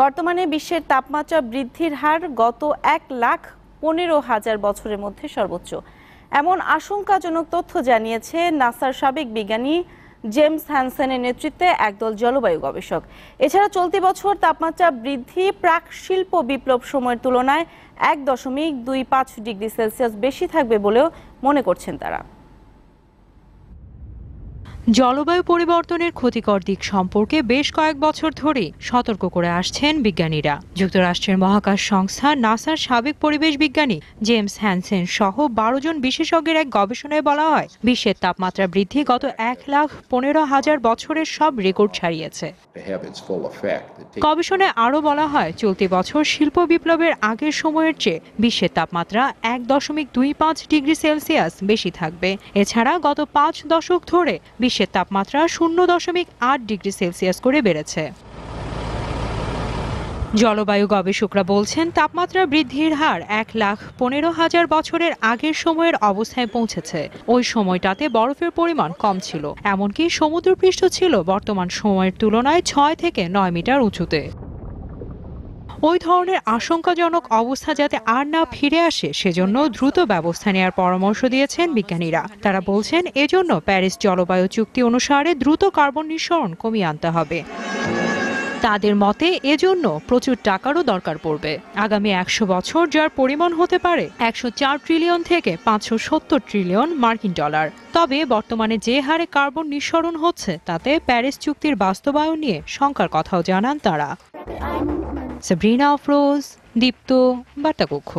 বর্তমানে বিশ্বের তাপমাত্রা বৃদ্ধির হার গত 1,15,000 বছরের মধ্যে সর্বোচ্চ, এমন আশঙ্কাজনক তথ্য জানিয়েছে নাসার সাবেক বিজ্ঞানী জেমস হ্যানসেনের নেতৃত্বে একদল জলবায়ু গবেষক। এছাড়া চলতি বছর তাপমাত্রা বৃদ্ধি প্রাক শিল্প বিপ্লব সময়ের তুলনায় 1.25 ডিগ্রি সেলসিয়াস বেশি থাকবে বলেও মনে করছেন তারা। জলবায়ু পরিবর্তনের ক্ষতিকর দিক সম্পর্কে বেশ কয়েক বছর ধরে সতর্ক করে আসছেন বিজ্ঞানীরা। যুক্তরাষ্ট্রের মহাকাশ সংস্থা নাসার সাবেক পরিবেশ বিজ্ঞানী জেমস হ্যানসেন সহ 12 জন বিশেষজ্ঞের এক গবেষণায় বলা হয়, বিশ্বের তাপমাত্রা বৃদ্ধি গত 1,15,000 বছরের সব রেকর্ড ছাড়িয়েছে। গবেষণায় আরও বলা হয়, চলতি বছর শিল্প বিপ্লবের আগের সময়ের চেয়ে বিশ্বের তাপমাত্রা 1.25 ডিগ্রি সেলসিয়াস বেশি থাকবে। এছাড়া গত 5 দশক ধরে বিশ্বের তাপমাত্রা 0.8 ডিগ্রি সেলসিয়াস করে বেড়েছে। জলবায়ু গবেষকরা বলছেন, তাপমাত্রা বৃদ্ধির হার 1,15,000 বছরের আগের সময়ের অবস্থায় পৌঁছেছে। ওই সময়টাতে বরফের পরিমাণ কম ছিল, এমনকি সমুদ্রপৃষ্ঠ ছিল বর্তমান সময়ের তুলনায় 6 থেকে 9 মিটার উঁচুতে। ওই ধরনের আশঙ্কাজনক অবস্থা যাতে আর না ফিরে আসে, সেজন্য দ্রুত ব্যবস্থা নেওয়ার পরামর্শ দিয়েছেন বিজ্ঞানীরা। তারা বলছেন, এজন্য প্যারিস জলবায়ু চুক্তি অনুসারে দ্রুত কার্বন নিঃসরণ কমিয়ে আনতে হবে। তাদের মতে এজন্য প্রচুর টাকারও দরকার পড়বে। আগামী 100 বছর যার পরিমাণ হতে পারে 104 ট্রিলিয়ন থেকে 570 ট্রিলিয়ন মার্কিন ডলার। তবে বর্তমানে যে হারে কার্বন নিঃসরণ হচ্ছে, তাতে প্যারিস চুক্তির বাস্তবায়ন নিয়ে শঙ্কার কথাও জানান তারা। সাবরিনা আফরোজ, দীপ্ত, বার্তাকক্ষ।